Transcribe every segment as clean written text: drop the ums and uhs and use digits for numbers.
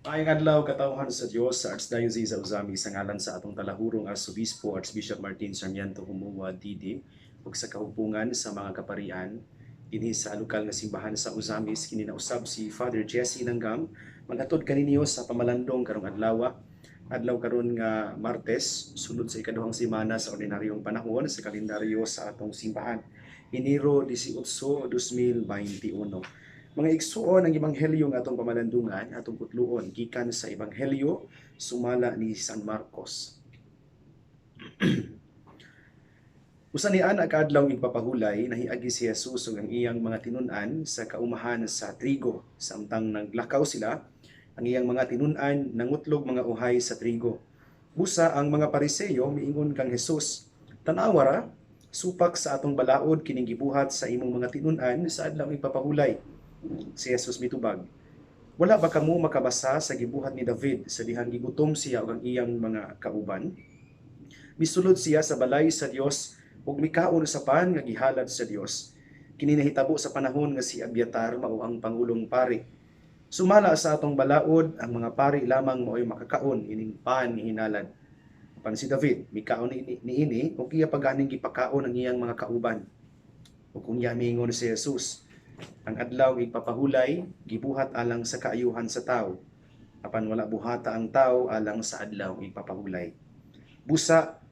Maayong adlaw katawhan sa Dios sa Archdiocese sa Uzami sa ngalan sa atong talahurong Arsobispo Archbishop Martin Sarmiento Humuwa Didi ug sa kahupungan sa mga kaparian dinhi sa lokal nga simbahan sa Uzamis kini nausab si Father Jesse Nanggam maghatod kaninyo sa pamalandong karong adlaw karon nga Martes sulod sa ikaduhang semana sa ordinaryong panahon sa kalendaryo sa atong simbahan Enero 18, 2021. Mga igsuon ang ebanghelyo nga atong pamalandungan atong putluon gikan sa ebanghelyo sumala ni San Marcos. Usa ni ana kaadlaw igpapahulay nahiagi si Jesus ug ang iyang mga tinun-an sa kaumahan sa trigo samtang naglakaw sila ang iyang mga tinun-an nangutlog mga uhay sa trigo. Busa ang mga Pariseo miingon kang Jesus, "Tan-awa ra, supak sa atong balaod kining gibuhat sa imong mga tinun-an sa adlaw igpapahulay." Si Jesus mitubag, "Wala ba kamo makabasa sa gibuhat ni David sa dihang gigutom siya ug ang iyang mga kauban? Misulod siya sa balay sa Dios ug mikaon sa pan nga gihalad sa Dios. Kini nahitabo sa panahon nga si Abiatar mao ang pangulong pari. Sumala sa atong balaod ang mga pari lamang mao'y makakaon ining pan ni hinalad. Pan si David mikaon niini ug iya paganing gipakaon ang iyang mga kauban." Ug kung iya miingon si Jesus, ang adlaw igpapahulay gibuhat alang sa kaayuhan sa tawo, apan wala buhata ang tawo alang sa adlaw igpapahulay. Busa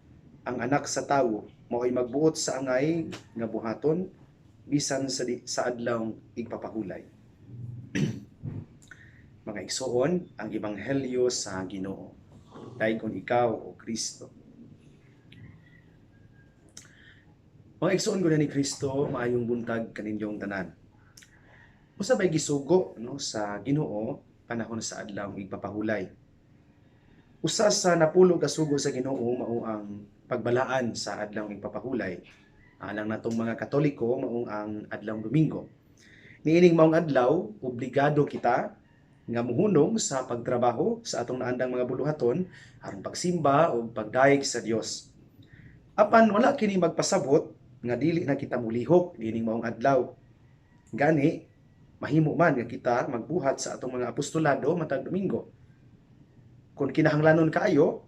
ang anak sa tawo mao'y magbuot sa angay nga buhaton bisan sa adlaw igpapahulay. Mga igsoon, ang ebanghelyo sa Ginoo. Dayon ikaw o Kristo. Mga igsoon ko na ni Kristo, maayong buntag kaninyong tanan. Usa bay gisugo no sa Ginoo panahon sa adlaw igpapahulay. Usa sa napulo ka sugo sa Ginoo mao ang pagbalaan sa adlaw igpapahulay. Alang natong mga Katoliko maong ang adlaw Domingo. Niining maong adlaw obligado kita nga muhunong sa pagtrabaho sa atong naandang mga buluhaton aron pagsimba o pagdaig sa Dios. Apan wala kini magpasabot nga dili na kita mulihok niining maong adlaw. Gani mahimo man nga kita magbuhat sa atong mga apostolado matag Domingo. Kung kinahanglanon kaayo,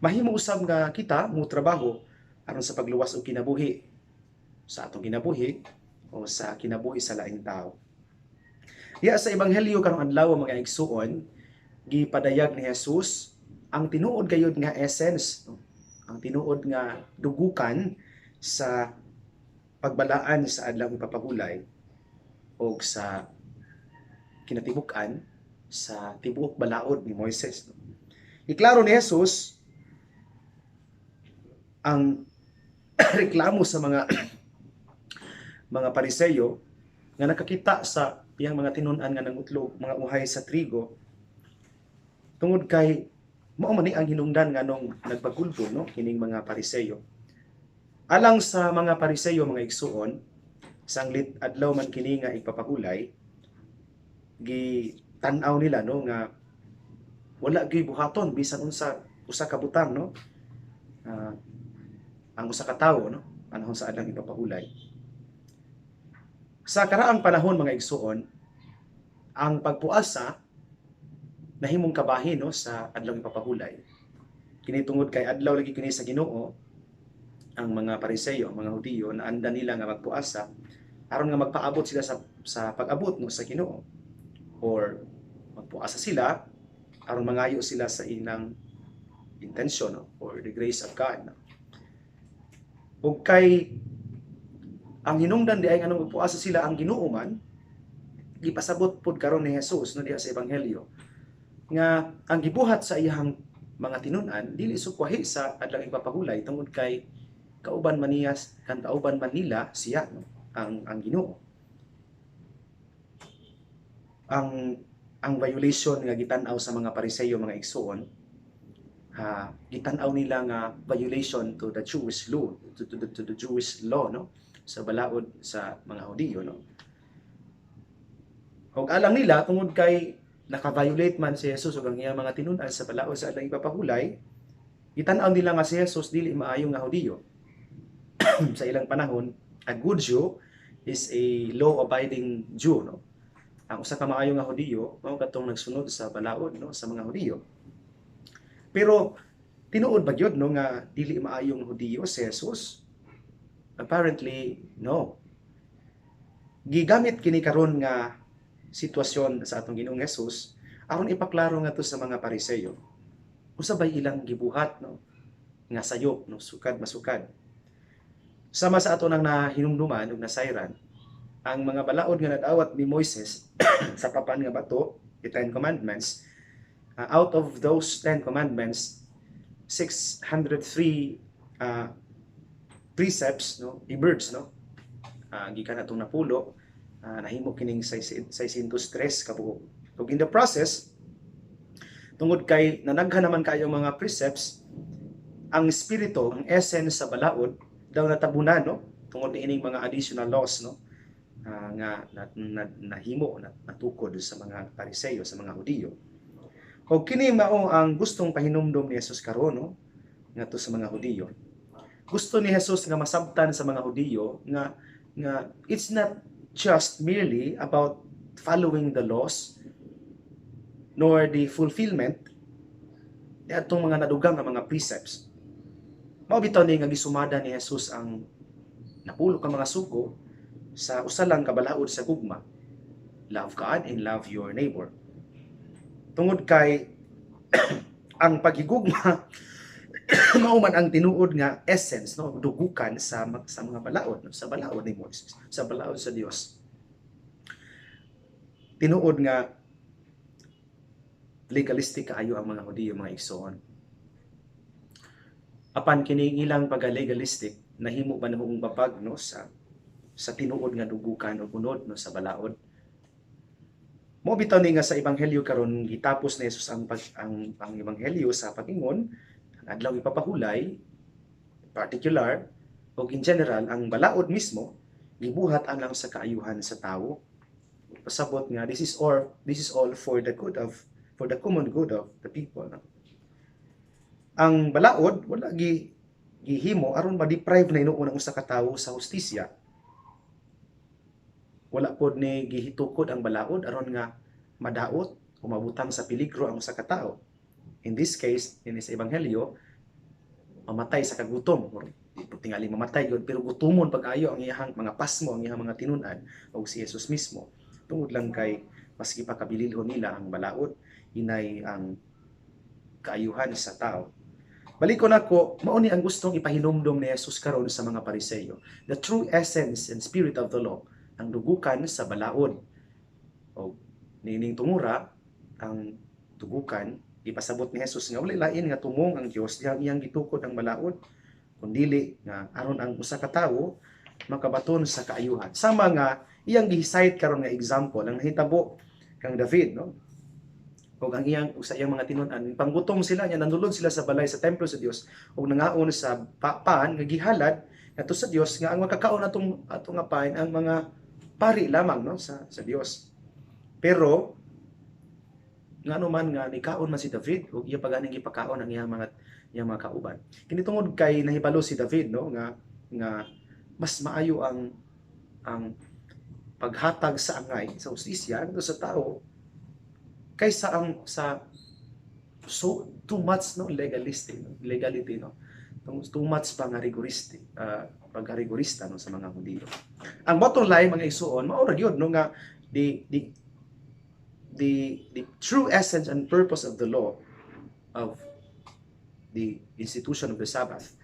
mahimo usab nga kita mo trabaho aron sa pagluwas og kinabuhi sa atong kinabuhi o sa kinabuhi sa laing tao. Diya sa ebanghelyo karong adlaw mga igsuon, gipadayag ni Jesus ang tinuod gayud nga essence, no? Ang tinuod nga dugukan sa pagbalaan sa adlaw ipapahulay o sa kinatibuk-an sa tibuok balaod ni Moises. No? Iklaro ni Jesus ang reklamo sa mga mga Pariseo nga nakakita sa iyang mga tinun-an nga nangutlog mga uhay sa trigo tungod kay mao man ni ang hinungdan nganong nagpagkulto no kining mga Pariseo. Alang sa mga Pariseo mga igsuon, sanglit adlaw man kini nga igpapahulay, tan-aw nila no nga wala gyud buhaton bisan unsa usa ka butang no. Ang usa ka tawo no panahon sa adlaw ipapahulay. Sa karaang panahon mga igsuon, ang pagpuasa nahimong kabahin no sa adlaw ipapahulay. Kini tungod kay adlaw lagi kini sa Ginoo, ang mga Pariseo, ang mga Hudiyo naanda nila nga magpuasa aron nga magpaabot sila sa pag-abot no sa Ginoo, or magpuasa sila aron mangayo sila sa inang intention no, or the grace of God. No? Ug kay ang hinungdan di ay anong magpuasa sila ang Ginoo man, gipasabot pud karon ni Jesus no diha sa ebanghelyo nga ang gibuhat sa iyang mga tinun-an dili sukwahi sa adlaw ipapahulay tungod kay kauban man niya kan kauban man nila siya no? ang Ginoo. Ang violation nga gitan-aw sa mga Pariseo mga igsoon, gitan-aw nila nga violation to the Jewish law, to the Jewish law no sa balaod sa mga Hudiyo no. Ug alang nila tungod kay naka-violate man si Jesus ug ang iyang mga tinun-an sa balaod sa adlaw ipapahulay, gitan-aw nila nga si Jesus dili maayo nga Hudiyo. Sa ilang panahon, a good Jew is a law-abiding Jew no. Ang usa ka maayo nga Hudiyo mao katong nagsunod sa balaod no sa mga Hudiyo. Pero tinuod ba gyud no nga dili maayong Hudiyo si Jesus? Apparently no. Gigamit kini karon nga sitwasyon sa atong Ginoong Hesus aron ipaklaro ngadto sa mga Pariseyo. Usa bay ilang gibuhat no nga sayop no sukad masukad. Sama sa ato nang nahinumduman ug nasayran ang mga balaod nga nag-awat ni Moises sa papan nga bato, the Ten Commandments. Out of those 10 commandments, 603 precepts no i-birds no gikan atong napulo nahimo kining 603 kabuok. Ug in the process tungod kay nanaghan naman kayo mga precepts, ang espiritu, ang essence sa balaod daw natabunan no tungod ining mga additional laws no nga nahimo natukod sa mga Pariseyo, sa mga Hudiyo. O kini mao ang gustong pahinumdom ni Jesus karon no ngadto sa mga Hudiyo. Gusto ni Jesus nga masabtan sa mga Hudiyo nga it's not just merely about following the laws nor the fulfillment ni atong mga nadugang nga mga precepts. Mao bitaw ni nga gisumada ni Jesus ang napulo ka mga sugo sa usa lang ka balaod sa gugma. Love God and love your neighbor. Tungod kay ang paghigugma mao man ang tinuod nga essence no dugukan sa mga balaod no? Sa balaod ni Moses, sa balaod sa Dios. Tinuod nga legalistic kaayo ang mga Hudiyo, mga igsoon. Apan kini ilang pag-legalistic nahimo ba namong babag no sa tinuod nga dugukan o unod no sa balaod. Mo bitaw ni nga sa ebanghelyo karon gitapos ni Jesus ang ebanghelyo sa pag-ingon ang adlaw ipapahulay particular o in general ang balaod mismo gibuhat alang sa kaayuhan sa tawo. Pasabot nga this is all for the common good of the people. No? Ang balaod wala gihimo aron ma-deprive na inuon ang usa ka tawo sa hustisya. Wala pod ni gihitukod ang balaod aron nga madaot o mabutang sa peligro ang usa ka tawo. In this case, in sa ebanghelyo, mamatay sa kagutom. Tingali mamatay yun, pero gutumon pag-ayo ang iyang mga pasmo, ang iyang mga tinunan o si Jesus mismo. Tungod lang kay maski pa kabililhon nila ang balaod, inay ang kaayuhan sa tao. Balikon ako, mao ni ang gustong ipahinumdom ni Jesus karon sa mga Pariseyo. The true essence and spirit of the law, ang dugukan sa balaod. O nining tungura, ang dugukan, ipasabot ni Jesus nga wala lain nga tumong ang Dios iyang gitukod ang balaod, kundili nga aron ang usa ka tawo makabaton sa kaayuhan. Sama nga iyang gi-cite karon nga example ang nahitabo kang David no. O ang sa iyang mga tinun-an, panggutom sila niya nandulod sila sa balay sa templo sa Dios ug nangaon sa paan nga gihalad ngadto sa Dios nga ang makakaon atong pain ang mga pari lamang no sa Dios. Pero ngano man nga nikaon man si David ug iya paganing gipakaon ang iyang mga kauban. Kini tungod kay nahibalo si David no nga mas maayo ang paghatag sa angay sa hustisya ngadto sa tao kaysa so too much no legality no. Too much pang pagharigorista no sa mga Hudiyo. Ang bottom line mga igsoon mao ra gyud no nga the true essence and purpose of the law of the institution of the Sabbath,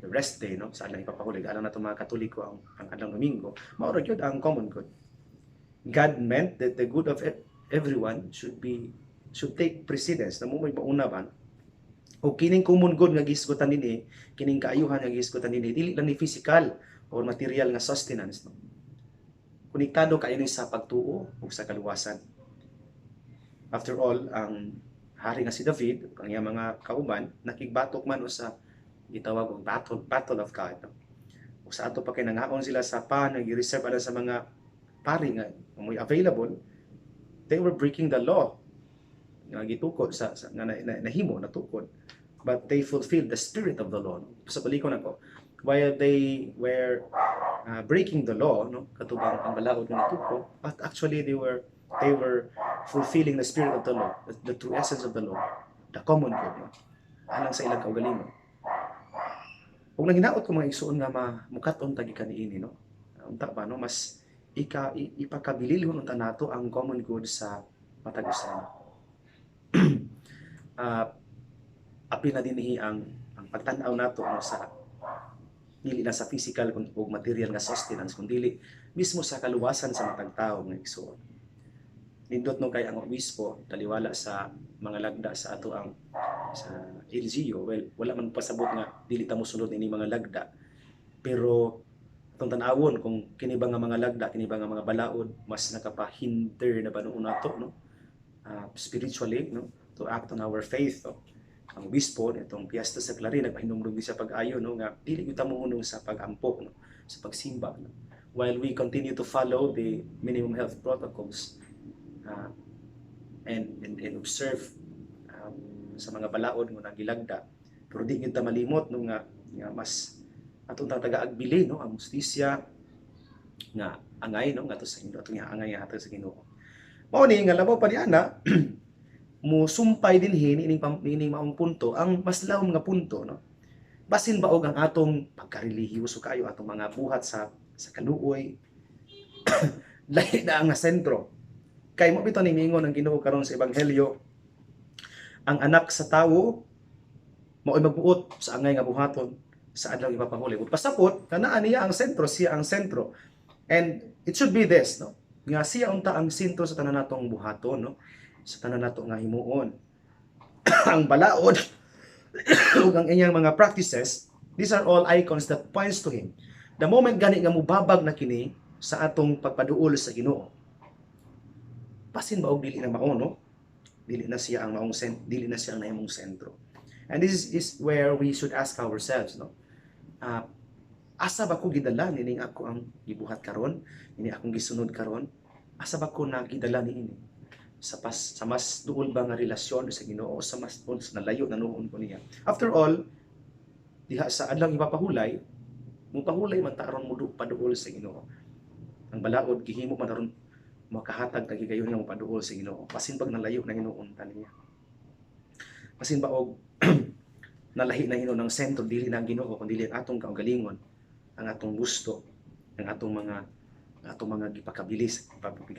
the rest day no sa adlaw ipapahuli alang nato mga Katoliko ang adlaw Domingo, mao ra gyud ang common good. God meant that the good of everyone should take precedence na mo may mauna ba o kining common good nga gisgutan dinhi, kining kaayuhan nga gisgutan dinhi dili lang ni physical or material nga sustenance no. Konektado kayo ni sa pagtuo ug sa kaluwasan. After all, ang hari nga si David, ang iyang mga kauban, nakigbatok man o sa gitawag og battle of God. No? O sa ato pa kay nangaon sila sa pan nga gi-reserve ala sa mga pari nga may available, they were breaking the law nga gitukod sa nga nahimo natukod, but they fulfilled the spirit of the law. No? Sa balikon ako, while they were breaking the law, no, katubang ang balaod nga natuko, but actually they were fulfilling the spirit of the law, the true essence of the law, the common good, no, alang sa ilang kaugalingon. Kung nanginaot ko mga igsuon nga mukat-on tagi kaniini, no, unta ba, no, mas ipakabililhon unta nato ang common good sa matag usan. Apil na dinhi ang pagtan-aw nato, no, sa dili na sa physical ug material nga sustenance, kundi mismo sa kaluwasan sa matag tawo nga igsuon. Nindot no kay ang obispo taliwala sa mga lagda sa ato ang sa LGU, well, wala man pasabot nga dili ta mosunod ini mga lagda, pero atong tan-awon kung kini ba nga mga lagda, kini ba nga mga balaod mas nakapahinder na ba noon nato, no, spiritually, no, to act on our faith, no. Ang obispo nitong Piesta sa Clarin nagpahinumdum sa pag-ayo, no, nga dili gyud ta mohunong sa pag-ampo, no, sa pagsimba, no, while we continue to follow the minimum health protocols and observe sa mga balaod nga nagilagda, pero di gyud ta malimot, no, nga mas atong taga-agbili, no, ang justisya nga angay, no, nga to sa Ginoo, atong angay hatag sa Ginoo. Mao ni nga labaw pa diana musumpay dinhi nining maong punto ang mas lawom nga punto, no, basin baog ang atong pagkarelihiyoso kayo, atong mga buhat sa kaluoy lahi na ang sentro. Kay mo bitaw ni mingon ang Ginoo karon sa ebanghelyo, ang anak sa tawo mao'y magbuot sa angay nga buhaton sa adlaw ipapahuli. Ug pasapot kanaa niya ang sentro, siya ang sentro. And it should be this, no, nga siya unta ang sentro sa tanan natong buhaton, no, sa tanan nato nga himuon. Ang balaod ug ang inyang mga practices, these are all icons that points to him. The moment gani nga mubabag na kini sa atong pagpaduol sa Ginoo, pasin ba og dili na mao, no, dili na siya ang dili na siya ang nahimong sentro. And this is where we should ask ourselves, no, asa ba ko gidala nining ako ang gibuhat karon, ini akong gisunod karon, asa ba ko nagidala niini sa mas duol ba nga relasyon sa Ginoo, sa mas sa nalayo na noon ko niya. After all, diha sa adlaw ipapahulay, mupahulay man ta aron paduol sa Ginoo. Ang balaod gihimo man aron makahatag tagi kayo nga mopaduol sa Ginoo, pasin pag nalayo na hinuon ta niya. Pasin ba og nalahi na hinuon ng sentro, dili na ang Ginoo kundi ang atong kaugalingon, ang atong gusto, ang atong mga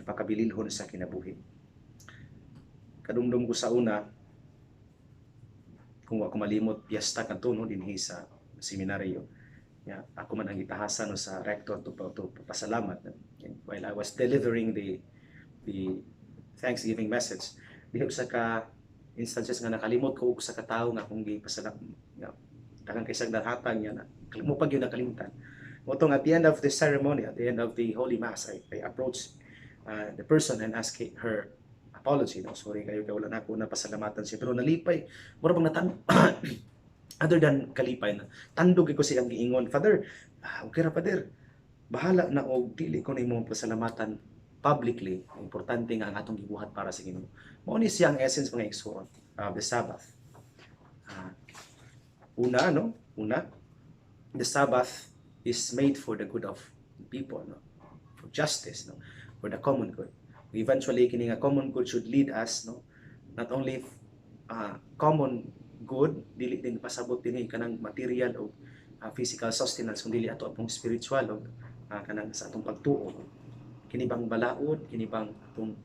gipakabililhon sa kinabuhi. Kadumdum ko sa una, kung ako malimot, piyesta kadto, no, dinhi sa seminaryo. Yeah, ako man ang itahasan, no, sa rector to pasalamat. While I was delivering the Thanksgiving message, diha sa ka instances nga nakalimot ko sa katawo nga akong gipasalamat, nga daghang kaysang darhatan niya na mo pag yun nakalimutan. Motong at the end of the ceremony, at the end of the Holy Mass, I approached the person and asked her apology, no, sorry kayo kay wala na ako napasalamatan siya, pero nalipay mura bang other than kalipay na tandog ko siyang giingon, Father, okay ra Father, bahala na og dili ko nimo pasalamatan publicly, importante nga ang atong gibuhat para sa Ginoo. Mao ni siya ang essence mga igsoon of the Sabbath. Una, the Sabbath is made for the good of people, no, for justice, no, for the common good. Eventually kini nga common good should lead us, no, not only common good, dili din pasabot dinhi kanang material o physical sustenance, kundi dili ato atong spiritual o kanang sa atong pagtuo. Kini bang balaod, kini bang atong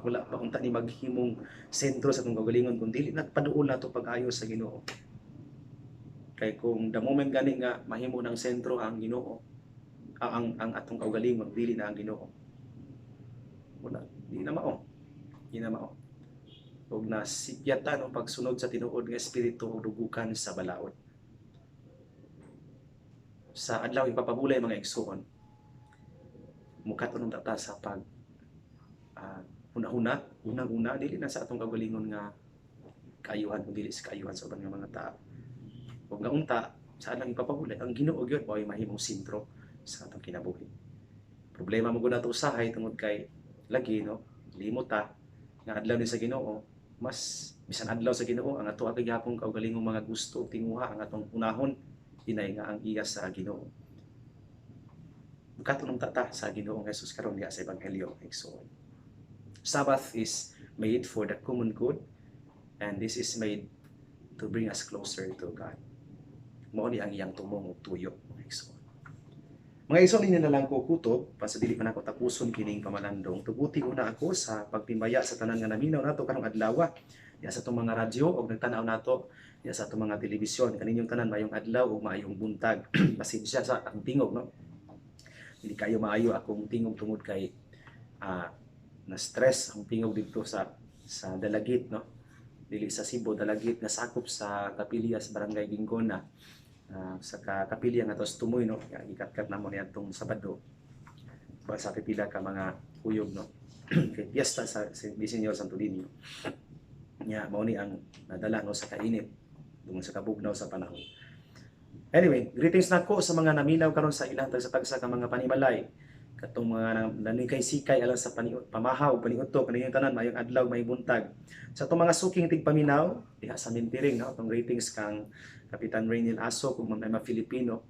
wala pa unta ni maghimong sentro sa atong kaugalingon, kundi dili nagpaduol nato pag-ayo sa Ginoo. Kay kung the moment gani nga mahimo ng sentro ang Ginoo, ang atong kaugalingon, dili na ang Ginoo, wala, di na mao. Huwag na sipyatan o pagsunod sa tinuod nga espiritu o dugukan sa balaod. Sa adlaw ipapabulay mga igsoon, mukaton tata sa pag unang-una, dili na sa atong kaugalingon nga kaayuhan, kundi dili sa kaayuhan sa ubang mga tao. Huwag nga unta, sa adlaw ipapabulay, ang Ginoo gyud mao mahimong sentro sa atong kinabuhi. Problema mo gud nato usahay tungod kay lagi, no, limot ta nga adlaw ni sa Ginoo, mas bisan adlaw sa Ginoo ang ato agayapong kaugalingong mga gusto tinguha ang atong unahon, inay nga ang iya sa Ginoo. bukaton tata sa Ginoong Hesus karon diha sa ebanghelyo. So Sabbath is made for the common good, and this is made to bring us closer to God. Mao ni ang iyang tumong ug tuyo. So mga igsoon, ninyo na lang ko kutob para sa dili man ako tapuson kining pamalandong. Tuguti una ako sa pagtimbaya sa tanan nga naminaw nato karong adlaw. Diya sa itong mga radyo o nagtanaw nato, diya sa itong mga telebisyon. Kaninyong tanan mayong adlaw o mayong buntag. Pasensya sa akong tingog, no? Hindi kayo maayo akong tingog tungod kay na-stress ang tingog dito sa Dalagit, no? Dili sa Cebu, Dalagit nga sakop sa Kapilya sa Barangay Gingona. Sa Kapilya nga tos Tumoy, no? Ikat-kat na mo niya itong Sabado. Sa pipila ka mga uyog, no? Kay piyesta sa Diseñor Santo Niño. Nya mao ni ang nadala no sa kainit dungon sa kabugnaw sa panahon. Anyway, greetings nako sa mga naminaw karon sa ilang tagsa-tagsa ka mga panimalay. Katong mga nanikay-sikay alang sa pamahaw, paniudto, kaninyong tanan mayong adlaw, may buntag. Sa itong mga suking tigpaminaw diha sa Mintiring, no? Itong greetings kang Kapitan Rainiel Aso kung mga Filipino,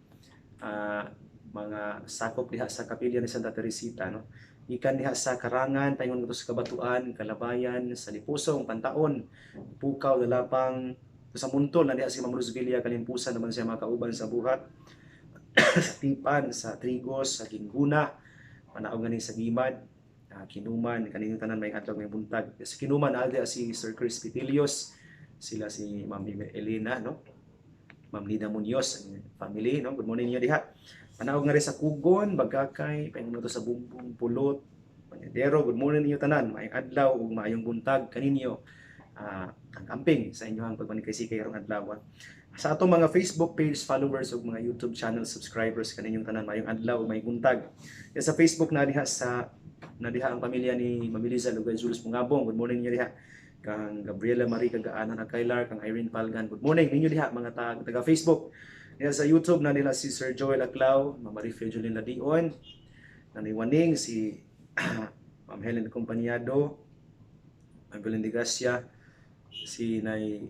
mga sakop diha sa Kapilya ni Santa Teresita, no? Ikan diha sa Karangan, tayon sa Kabatuan, Kalabayan, sa Lipusong, Pantaon, Pukaw, Lalapang, sa Muntol, na diha si Ma'am Rosvilla, Kalimpusan naman siya mga kauban sa buhat, sa Tipan, sa Trigos, sa Ginguna, Manaog nga sa Gimad, Kinuman, kaninyong tanan may adlaw may buntag. Sa Kinuman, aldi si Sir Chris Pitilios, sila si Ma'am Elena, no? Ma'am Lina Munoz, family, no? Good morning niyo diha. Manaog nga rin sa Kugon, Bagakay, paingon to sa Bumbong, Pulot, Panadero. Good morning niyo tanan, maayong adlaw ug maayong buntag kaninyo. Ang amping sa inyong pagmanikay-sikay karong adlaw. Sa atong mga Facebook page followers ug mga YouTube channel subscribers kaninyong tanan maayong adlaw ug maayong buntag. Sa Facebook na diha ang pamilya ni Mamiliza Lugay Julius Pungabong. Good morning niyo diha. Kang Gabriela Marie Kagaanan Akailar, kang Irene Palgan. Good morning ninyo diha mga taga Facebook. Diha sa YouTube na nila si Sir Joel Aclao, Ma'am Marifel Jolina Dion, Nanay Waning, si Ma'am Helen Acompañado, Ma'am Belen de Gracia, si Nay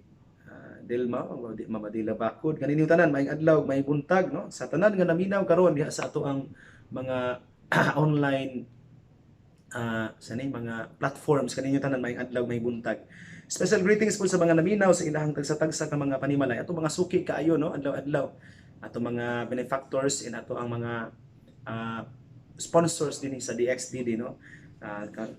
Delma, Ma'am Adila Bakod. Kaninyo tanan maayong adlaw, may buntag, no? Sa tanan nga naminaw karon diha sa ato ang mga online mga platforms kaninyo tanan maayong adlaw, may buntag. Special greetings po sa mga naminaw sa ilahang tagsa-tagsa ka mga panimalay. Ato mga suki kaayo, no? Adlaw-adlaw. Ato mga benefactors and ato ang mga sponsors din sa DXDD, no?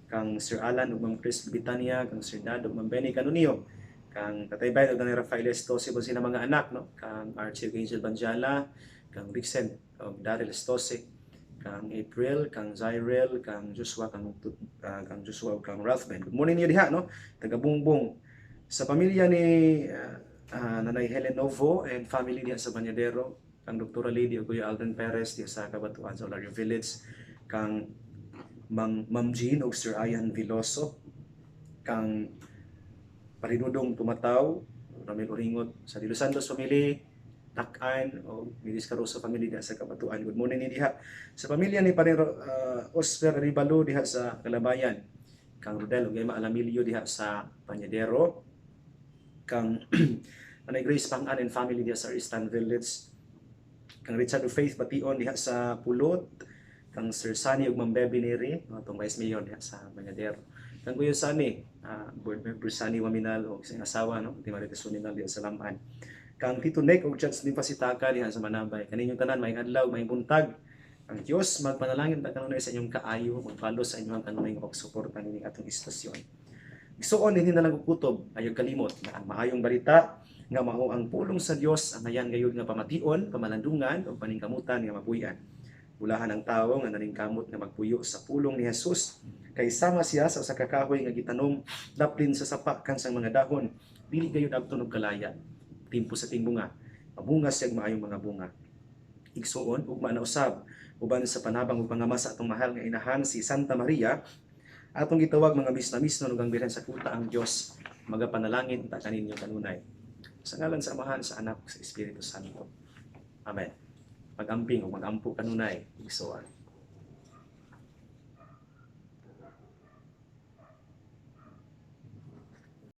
Kang Sir Alan ug Ma'am Chris Bitania, kang Sir Dad ug Ma'am Benny Canunio, kang Tatay Bay ug Nanay Rafael Estose po sila mga anak, no? Kang Archie Angel Banjala, kang Rixen ug Daryl Estose, kang April, kang Zyrel, kang Joshua, kang Joshua, kang Ralphman. Good morning niyo diha, no? Taga Bungbong. Sa pamilya ni Nanay Helen Novo and family diha sa Bañadero, kang Dr. Lady o Kuya Alden Perez diha sa Kabatuan sa Olario Village, kang Ma'am Jean o Sir Ayan Viloso, kang Parinudong Tumataw, Ramil Oringot sa Dilo Santos family, Takan o Milis Caruso family diha sa Kabatuan. Good morning ni diha. Sa pamilya ni Panero Osper Ribalo diha sa Kalabayan, kang Rodel ug Emma Alamilio diha sa Bañadero, kang Nanay Grace Pangan and family diha sa Eastern Village, kang Richard o Faith Bation diha sa Pulot, kang Sir Sunny ug Ma'am Bebe Neri, atong Vice Mayor diha sa Bañadero, kang Kuya Sunny, board member Sunny Waminal o isang asawa, no? Timarites Waminal diha sa Lamaan, kang Tito Nek o Judge Limpa Sitaka diha sa Manabay. Kaninyong tanan maayong adlaw, maayong buntag. Ang Dios magpanalangin ta kanunay sa inyong kaayo, magpalo sa inyong kanunay nga pagsuporta nining atong istasyon. Igsuon dinhi na lang kutob, ayaw kalimot nga ang maayong balita nga mao ang pulong sa Dios ang ayan gayud nga pamation, pamalandungan o paningkamutan nga mapuy-an. Bulahan ang tawo nga naningkamot nga magpuyo sa pulong ni Jesus, kay sama siya sa kakahoy nga gitanom daplin sa sapa kansang mga dahon, dili gayud adto og kalaya. Timpo sa timbunga, mabunga siya maayong mga bunga. Igsuon ug manausab uban sa panabang ug pangama sa atong mahal nga inahan si Santa Maria, atong gitawag mga misna-misno ug ang Birhen sa Kuta ang Dios, magapanalangin ta kaninyo kanunay. Sa ngalan sa Amahan, sa Anak, sa Espiritu Santo. Amen. Mag-amping o mag-ampo kanunay. Igsuon.